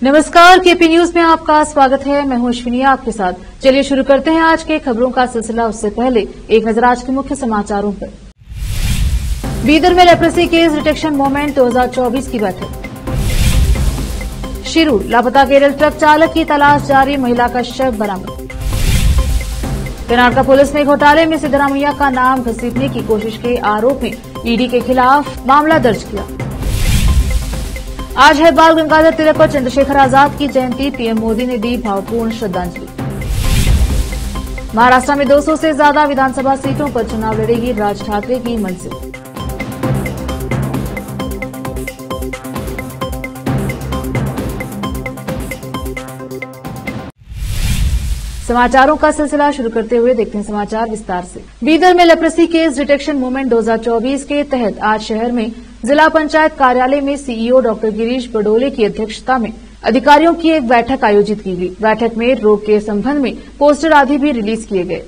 नमस्कार, KP news में आपका स्वागत है। मैं हूं अश्विनी आपके साथ। चलिए शुरू करते हैं आज के खबरों का सिलसिला। उससे पहले एक नजर आज के मुख्य समाचारों पर। बीदर में लेप्रेसी केस डिटेक्शन मूवमेंट 2024 की बैठक। शिरू लापता केरल ट्रक चालक की तलाश जारी, महिला का शव बरामद। कर्नाटक पुलिस ने घोटाले में सिद्धरामैया का नाम घसीटने की कोशिश के आरोप में ईडी के खिलाफ मामला दर्ज किया। आज है बाल गंगाधर तिलक और चंद्रशेखर आजाद की जयंती, पीएम मोदी ने दी भावपूर्ण श्रद्धांजलि। महाराष्ट्र में 200 से ज्यादा विधानसभा सीटों पर चुनाव लड़ेगी राज ठाकरे की मंजिल। समाचारों का सिलसिला शुरू करते हुए देखते हैं समाचार विस्तार से। बीदर में लेप्रेसी केस डिटेक्शन मूवमेंट 2024 के तहत आज शहर में जिला पंचायत कार्यालय में सीईओ डॉक्टर गिरीश बडोले की अध्यक्षता में अधिकारियों की एक बैठक आयोजित की गई। बैठक में रोग के संबंध में पोस्टर आदि भी रिलीज किए गए।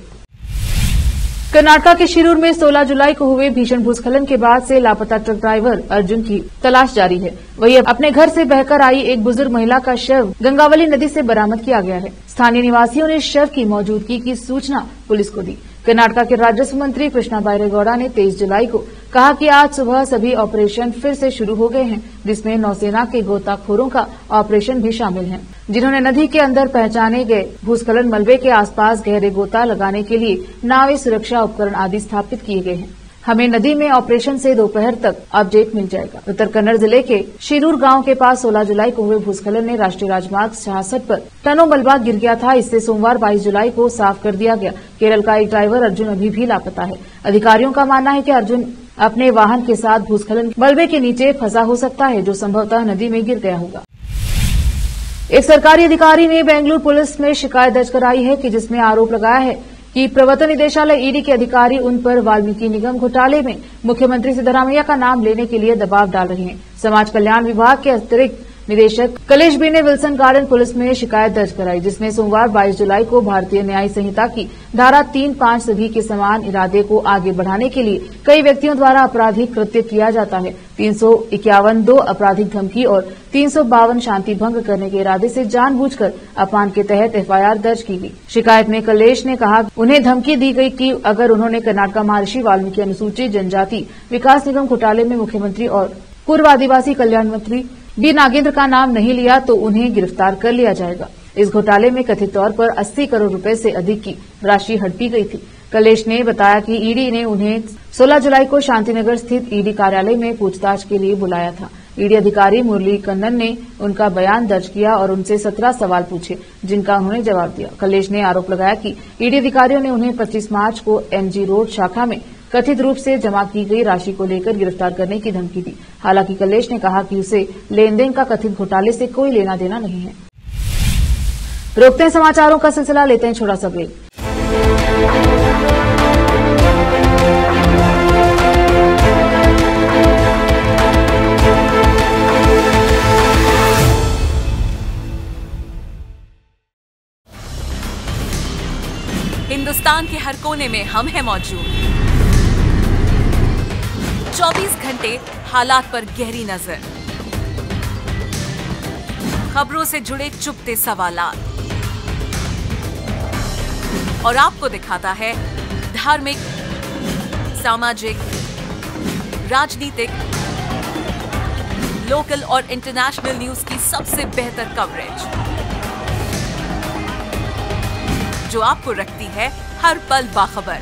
कर्नाटक के शिरूर में 16 जुलाई को हुए भीषण भूस्खलन के बाद से लापता ट्रक ड्राइवर अर्जुन की तलाश जारी है। वहीं अपने घर से बहकर आई एक बुजुर्ग महिला का शव गंगावली नदी से बरामद किया गया है। स्थानीय निवासियों ने शव की मौजूदगी की सूचना पुलिस को दी। कर्नाटक के राजस्व मंत्री कृष्णा बैरेगौड़ा ने 23 जुलाई को कहा कि आज सुबह सभी ऑपरेशन फिर से शुरू हो गए हैं, जिसमें नौसेना के गोताखोरों का ऑपरेशन भी शामिल है, जिन्होंने नदी के अंदर पहचाने गए भूस्खलन मलबे के आसपास गहरे गोता लगाने के लिए नावें, सुरक्षा उपकरण आदि स्थापित किए गए हैं। हमें नदी में ऑपरेशन से दोपहर तक अपडेट मिल जाएगा। उत्तर कन्नड़ जिले के शिरूर गांव के पास 16 जुलाई को हुए भूस्खलन में राष्ट्रीय राजमार्ग 66 पर टनों मलबा गिर गया था। इससे सोमवार 22 जुलाई को साफ कर दिया गया। केरल का एक ड्राइवर अर्जुन अभी भी लापता है। अधिकारियों का मानना है कि अर्जुन अपने वाहन के साथ भूस्खलन मलबे के नीचे फंसा हो सकता है, जो संभवतः नदी में गिर गया होगा। एक सरकारी अधिकारी ने बेंगलुरु पुलिस में शिकायत दर्ज कराई है कि जिसमें आरोप लगाया है कि प्रवर्तन निदेशालय ईडी के अधिकारी उन पर वाल्मीकि निगम घोटाले में मुख्यमंत्री सिद्धरामैया का नाम लेने के लिए दबाव डाल रहे हैं। समाज कल्याण विभाग के अतिरिक्त निदेशक कलेश बी ने विल्सन गार्डन पुलिस में शिकायत दर्ज कराई, जिसमें सोमवार 22 जुलाई को भारतीय न्याय संहिता की धारा 3-5 सभी के समान इरादे को आगे बढ़ाने के लिए कई व्यक्तियों द्वारा आपराधिक कृत्य किया जाता है। 351 2 आपराधिक धमकी और 352 शांति भंग करने के इरादे से जानबूझकर अपमान के तहत एफआईआर दर्ज की गई। शिकायत में कलेश ने कहा उन्हें धमकी दी गई कि अगर उन्होंने कर्नाटक महर्षि वाल्मीकि अनुसूचित जनजाति विकास निगम घोटाले में मुख्यमंत्री और पूर्व आदिवासी कल्याण मंत्री बी नागेंद्र का नाम नहीं लिया तो उन्हें गिरफ्तार कर लिया जाएगा। इस घोटाले में कथित तौर पर 80 करोड़ रुपए से अधिक की राशि हड़पी गई थी। कलेश ने बताया कि ईडी ने उन्हें 16 जुलाई को शांतिनगर स्थित ईडी कार्यालय में पूछताछ के लिए बुलाया था। ईडी अधिकारी मुरली कन्नन ने उनका बयान दर्ज किया और उनसे 17 सवाल पूछे, जिनका उन्होंने जवाब दिया। कलेश ने आरोप लगाया कि ईडी अधिकारियों ने उन्हें 25 मार्च को एमजी रोड शाखा में कथित रूप से जमा की गई राशि को लेकर गिरफ्तार करने की धमकी दी। हालांकि कलेश ने कहा कि उसे लेन देन का कथित घोटाले से कोई लेना देना नहीं है। रोकते हैं समाचारों का सिलसिला, लेते हैं छोटा सा ब्रेक। हिंदुस्तान के हर कोने में हम हैं मौजूद। 24 घंटे हालात पर गहरी नजर, खबरों से जुड़े चुपते सवालात और आपको दिखाता है धार्मिक, सामाजिक, राजनीतिक, लोकल और इंटरनेशनल न्यूज की सबसे बेहतर कवरेज, जो आपको रखती है हर पल बाखबर।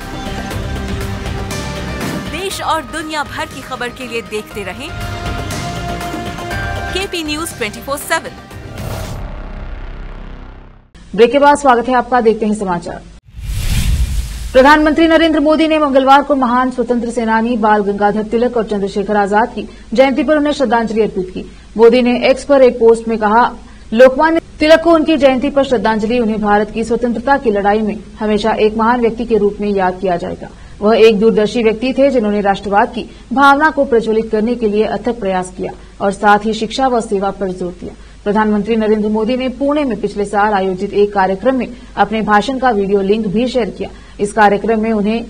देश और दुनिया भर की खबर के लिए देखते रहें केपी न्यूज 24/7। ब्रेक के बाद स्वागत है आपका, देखते हैं समाचार। प्रधानमंत्री नरेंद्र मोदी ने मंगलवार को महान स्वतंत्र सेनानी बाल गंगाधर तिलक और चंद्रशेखर आजाद की जयंती पर उन्हें श्रद्धांजलि अर्पित की। मोदी ने एक्स पर एक पोस्ट में कहा, लोकमान्य तिलक को उनकी जयंती पर श्रद्धांजलि। उन्हें भारत की स्वतंत्रता की लड़ाई में हमेशा एक महान व्यक्ति के रूप में याद किया जाएगा। वह एक दूरदर्शी व्यक्ति थे जिन्होंने राष्ट्रवाद की भावना को प्रज्वलित करने के लिए अथक प्रयास किया और साथ ही शिक्षा व सेवा पर जोर दिया। प्रधानमंत्री नरेंद्र मोदी ने पुणे में पिछले साल आयोजित एक कार्यक्रम में अपने भाषण का वीडियो लिंक भी शेयर किया। इस कार्यक्रम में उन्हें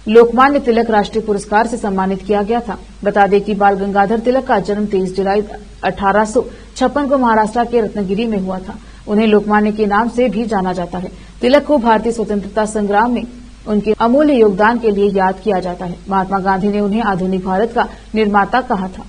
लोकमान्य तिलक राष्ट्रीय पुरस्कार से सम्मानित किया गया था। बता दें कि बाल गंगाधर तिलक का जन्म 23 जुलाई 1856 1956 को महाराष्ट्र के रत्नागिरी में हुआ था। उन्हें लोकमान्य के नाम से भी जाना जाता है। तिलक को भारतीय स्वतंत्रता संग्राम में उनके अमूल्य योगदान के लिए याद किया जाता है। महात्मा गांधी ने उन्हें आधुनिक भारत का निर्माता कहा था।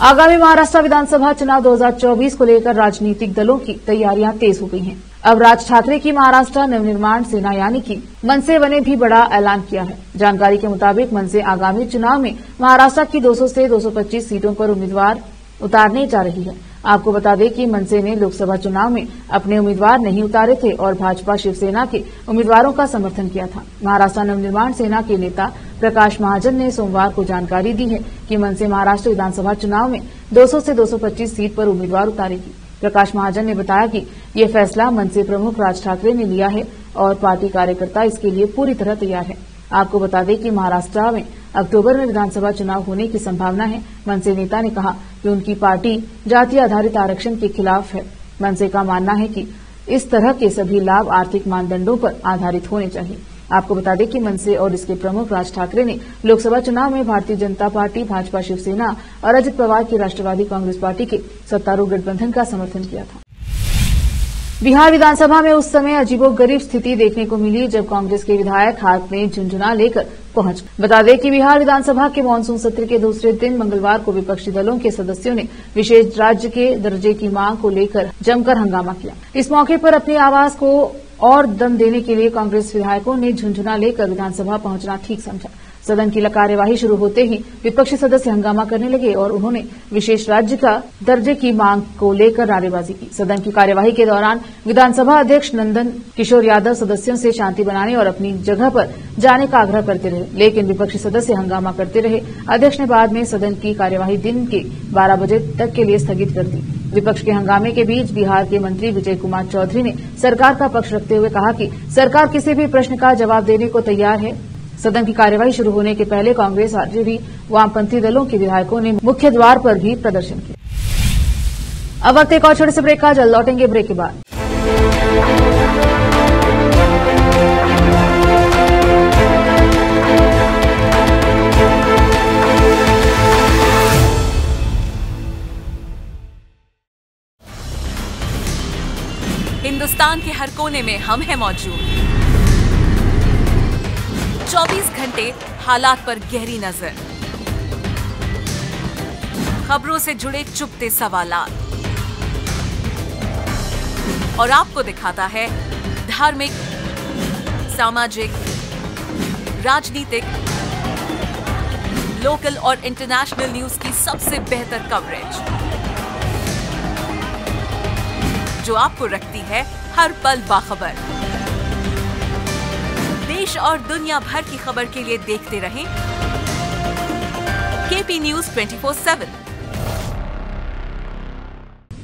आगामी महाराष्ट्र विधानसभा चुनाव 2024 को लेकर राजनीतिक दलों की तैयारियां तेज हो गई हैं। अब राज ठाकरे की महाराष्ट्र नवनिर्माण सेना यानी कि मनसे ने भी बड़ा ऐलान किया है। जानकारी के मुताबिक मनसे आगामी चुनाव में महाराष्ट्र की 200 से 225 सीटों पर उम्मीदवार उतारने जा रही है। आपको बता दें कि मनसे ने लोकसभा चुनाव में अपने उम्मीदवार नहीं उतारे थे और भाजपा शिवसेना के उम्मीदवारों का समर्थन किया था। महाराष्ट्र नवनिर्माण सेना के नेता प्रकाश महाजन ने सोमवार को जानकारी दी है कि मनसे महाराष्ट्र विधानसभा चुनाव में 200 से 225 सीट पर उम्मीदवार उतारेगी। प्रकाश महाजन ने बताया कि ये फैसला मनसे प्रमुख राज ठाकरे ने लिया है और पार्टी कार्यकर्ता इसके लिए पूरी तरह तैयार है। आपको बता दें कि महाराष्ट्र में अक्टूबर में विधानसभा चुनाव होने की संभावना है। मनसे नेता ने कहा कि उनकी पार्टी जाति आधारित आरक्षण के खिलाफ है। मनसे का मानना है कि इस तरह के सभी लाभ आर्थिक मानदंडों पर आधारित होने चाहिए। आपको बता दें कि मनसे और इसके प्रमुख राज ठाकरे ने लोकसभा चुनाव में भारतीय जनता पार्टी, भाजपा, शिवसेना और अजित पवार की राष्ट्रवादी कांग्रेस पार्टी के सत्तारूढ़ गठबंधन का समर्थन किया था। बिहार विधानसभा में उस समय अजीबोगरीब स्थिति देखने को मिली जब कांग्रेस के विधायक हाथ में झुंझुना लेकर पहुंच गए। बता दें कि बिहार विधानसभा के मानसून सत्र के दूसरे दिन मंगलवार को विपक्षी दलों के सदस्यों ने विशेष राज्य के दर्जे की मांग को लेकर जमकर हंगामा किया। इस मौके पर अपनी आवाज को और दम देने के लिए कांग्रेस विधायकों ने झुंझुना लेकर विधानसभा पहुंचना ठीक समझा। सदन की कार्यवाही शुरू होते ही विपक्षी सदस्य हंगामा करने लगे और उन्होंने विशेष राज्य का दर्जे की मांग को लेकर नारेबाजी की। सदन की कार्यवाही के दौरान विधानसभा अध्यक्ष नंदन किशोर यादव सदस्यों से शांति बनाने और अपनी जगह पर जाने का आग्रह करते रहे, लेकिन विपक्षी सदस्य हंगामा करते रहे। अध्यक्ष ने बाद में सदन की कार्यवाही दिन के 12 बजे तक के लिए स्थगित कर दी। विपक्ष के हंगामे के बीच बिहार के मंत्री विजय कुमार चौधरी ने सरकार का पक्ष रखते हुए कहा कि सरकार किसी भी प्रश्न का जवाब देने को तैयार है। सदन की कार्यवाही शुरू होने के पहले कांग्रेस आरजेडी वामपंथी दलों के विधायकों ने मुख्य द्वार पर भी प्रदर्शन किया। अब वक्त एक और छोटे से ब्रेक का, जल्द लौटेंगे ब्रेक के बाद। हिंदुस्तान के हर कोने में हम हैं मौजूद। 24 घंटे हालात पर गहरी नजर, खबरों से जुड़े चुपते सवालात और आपको दिखाता है धार्मिक, सामाजिक, राजनीतिक, लोकल और इंटरनेशनल न्यूज की सबसे बेहतर कवरेज जो आपको रखती है हर पल बाखबर। देश और दुनिया भर की खबर के लिए देखते रहें केपी न्यूज 24/7।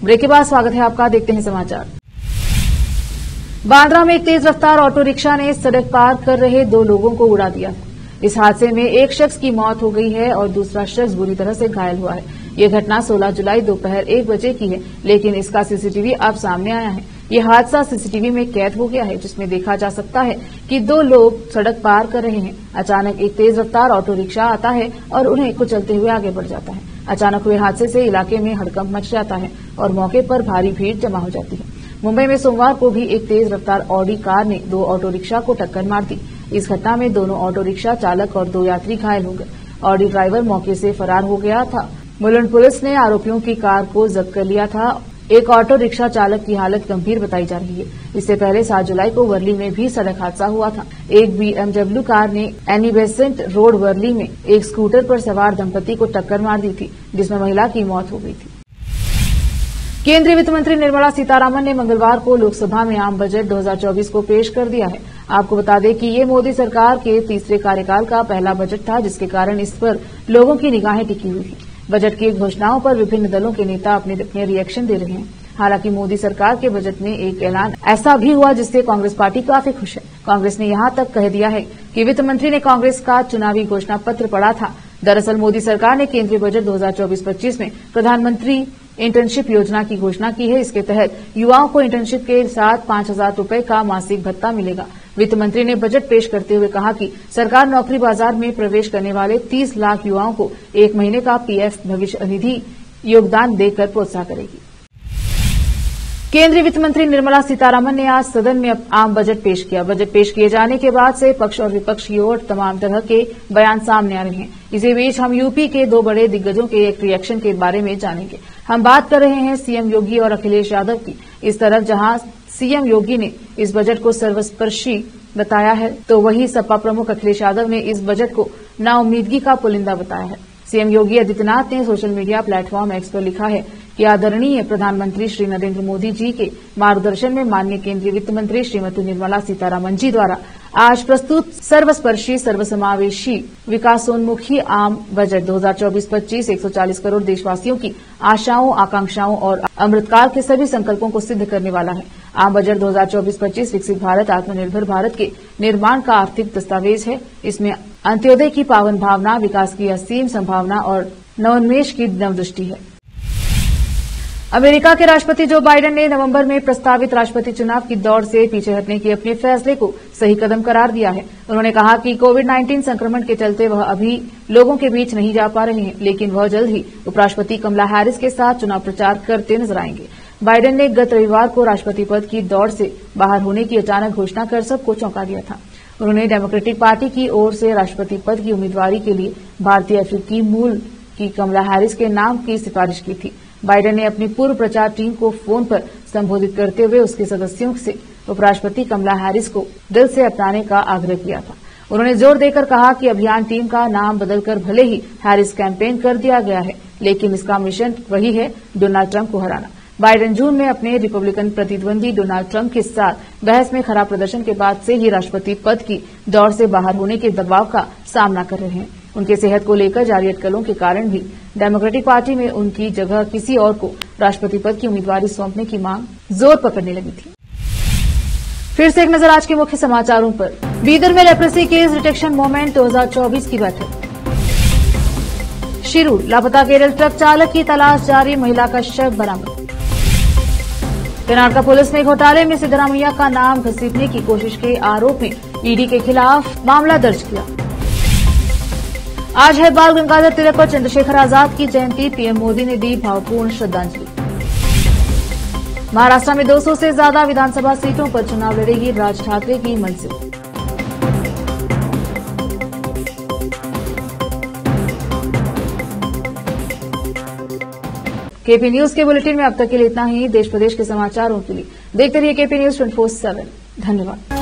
ब्रेक के बाद स्वागत है आपका, देखते हैं समाचार। बांद्रा में एक तेज रफ्तार ऑटो रिक्शा ने सड़क पार कर रहे 2 लोगों को उड़ा दिया। इस हादसे में एक शख्स की मौत हो गई है और दूसरा शख्स बुरी तरह से घायल हुआ है। ये घटना 16 जुलाई दोपहर 1 बजे की है, लेकिन इसका सीसीटीवी अब सामने आया है। ये हादसा सीसीटीवी में कैद हो गया है, जिसमें देखा जा सकता है कि 2 लोग सड़क पार कर रहे हैं। अचानक एक तेज रफ्तार ऑटो रिक्शा आता है और उन्हें कुचलते हुए आगे बढ़ जाता है। अचानक हुए हादसे से इलाके में हड़कंप मच जाता है और मौके पर भारी भीड़ जमा हो जाती है। मुंबई में सोमवार को भी एक तेज रफ्तार ऑडी कार ने 2 ऑटो रिक्शा को टक्कर मार दी। इस घटना में दोनों ऑटो रिक्शा चालक और 2 यात्री घायल हो गए। ऑडी ड्राइवर मौके से फरार हो गया था। मुलुंड पुलिस ने आरोपियों की कार को जब्त कर लिया था। एक ऑटो रिक्शा चालक की हालत गंभीर बताई जा रही है। इससे पहले 7 जुलाई को वर्ली में भी सड़क हादसा हुआ था। एक BMW कार ने एनी बेसेंट रोड वर्ली में एक स्कूटर पर सवार दंपति को टक्कर मार दी थी, जिसमें महिला की मौत हो गई थी। केंद्रीय वित्त मंत्री निर्मला सीतारामन ने मंगलवार को लोकसभा में आम बजट 2024 को पेश कर दिया है। आपको बता दें कि ये मोदी सरकार के तीसरे कार्यकाल का पहला बजट था, जिसके कारण इस पर लोगों की निगाहें टिकी हुई थी। बजट की घोषणाओं पर विभिन्न दलों के नेता अपने अपने रिएक्शन दे रहे हैं। हालांकि मोदी सरकार के बजट में एक ऐलान ऐसा भी हुआ जिससे कांग्रेस पार्टी काफी खुश है। कांग्रेस ने यहां तक कह दिया है कि वित्त मंत्री ने कांग्रेस का चुनावी घोषणा पत्र पढ़ा था। दरअसल मोदी सरकार ने केंद्रीय बजट 2024-25 में प्रधानमंत्री इंटर्नशिप योजना की घोषणा की है। इसके तहत युवाओं को इंटर्नशिप के साथ 5,000 रूपये का मासिक भत्ता मिलेगा। वित्त मंत्री ने बजट पेश करते हुए कहा कि सरकार नौकरी बाजार में प्रवेश करने वाले 30 लाख युवाओं को 1 महीने का PF भविष्य निधि योगदान देकर प्रोत्साहन करेगी। केंद्रीय वित्त मंत्री निर्मला सीतारमण ने आज सदन में आम बजट पेश किया। बजट पेश किए जाने के बाद से पक्ष और विपक्ष की ओर तमाम तरह के बयान सामने आ रहे हैं। इसी बीच हम यूपी के दो बड़े दिग्गजों के एक रिएक्शन के बारे में जानेंगे। हम बात कर रहे हैं सीएम योगी और अखिलेश यादव की। इस तरफ जहां सीएम योगी ने इस बजट को सर्वस्पर्शी बताया है, तो वहीं सपा प्रमुख अखिलेश यादव ने इस बजट को नाउम्मीदगी का पुलिंदा बताया है। सीएम योगी आदित्यनाथ ने सोशल मीडिया प्लेटफॉर्म एक्स पर लिखा है कि आदरणीय प्रधानमंत्री श्री नरेंद्र मोदी जी के मार्गदर्शन में माननीय केंद्रीय वित्त मंत्री श्रीमती निर्मला सीतारमण जी द्वारा आज प्रस्तुत सर्वस्पर्शी सर्वसमावेशी विकासोन्मुखी आम बजट 2024-25 140 करोड़ देशवासियों की आशाओं, आकांक्षाओं और अमृतकाल के सभी संकल्पों को सिद्ध करने वाला है। आम बजट 2024-25 विकसित भारत, आत्मनिर्भर भारत के निर्माण का आर्थिक दस्तावेज है। इसमें अंत्योदय की पावन भावना, विकास की असीम संभावना और नवोन्मेष की नवदृष्टि है। अमेरिका के राष्ट्रपति जो बाइडेन ने नवंबर में प्रस्तावित राष्ट्रपति चुनाव की दौड़ से पीछे हटने के अपने फैसले को सही कदम करार दिया है। उन्होंने कहा कि कोविड-19 संक्रमण के चलते वह अभी लोगों के बीच नहीं जा पा रहे हैं, लेकिन वह जल्द ही उपराष्ट्रपति कमला हैरिस के साथ चुनाव प्रचार करते नजर आएंगे। बाइडेन ने गत रविवार को राष्ट्रपति पद की दौड़ से बाहर होने की अचानक घोषणा कर सबको चौंका दिया था। उन्होंने डेमोक्रेटिक पार्टी की ओर से राष्ट्रपति पद की उम्मीदवारी के लिए भारतीय अफ्रीकी मूल की कमला हैरिस के नाम की सिफारिश की थी। बाइडेन ने अपनी पूर्व प्रचार टीम को फोन पर संबोधित करते हुए उसके सदस्यों से उपराष्ट्रपति कमला हैरिस को दिल से अपनाने का आग्रह किया था। उन्होंने जोर देकर कहा कि अभियान टीम का नाम बदलकर भले ही हैरिस कैंपेन कर दिया गया है, लेकिन इसका मिशन वही है, डोनाल्ड ट्रंप को हराना। बाइडेन जून में अपने रिपब्लिकन प्रतिद्वंदी डोनाल्ड ट्रंप के साथ बहस में खराब प्रदर्शन के बाद से ही राष्ट्रपति पद की दौड़ से बाहर होने के दबाव का सामना कर रहे हैं। उनके सेहत को लेकर जारी अटकलों के कारण भी डेमोक्रेटिक पार्टी में उनकी जगह किसी और को राष्ट्रपति पद की उम्मीदवारी सौंपने की मांग जोर पकड़ने लगी थी। फिर से एक नजर आज के मुख्य समाचारों पर। बीदर में लेप्रेसी केस डिटेक्शन मूवमेंट 2024 की बैठक। शिरू, लापता केरल ट्रक चालक की तलाश जारी, महिला का शव बरामद। कर्नाटक पुलिस ने घोटाले में सिद्धरामैया का नाम घसीटने की कोशिश के आरोप में ईडी के खिलाफ मामला दर्ज किया। आज है बाल गंगाधर तिलक और चंद्रशेखर आजाद की जयंती, पीएम मोदी ने दी भावपूर्ण श्रद्धांजलि। महाराष्ट्र में 200 से ज्यादा विधानसभा सीटों पर चुनाव लड़ेगी राज ठाकरे की मंजिल। केपी न्यूज के बुलेटिन में अब तक के लिए इतना ही। देश प्रदेश के समाचारों के लिए देखते रहिए केपी न्यूज 24/7। धन्यवाद।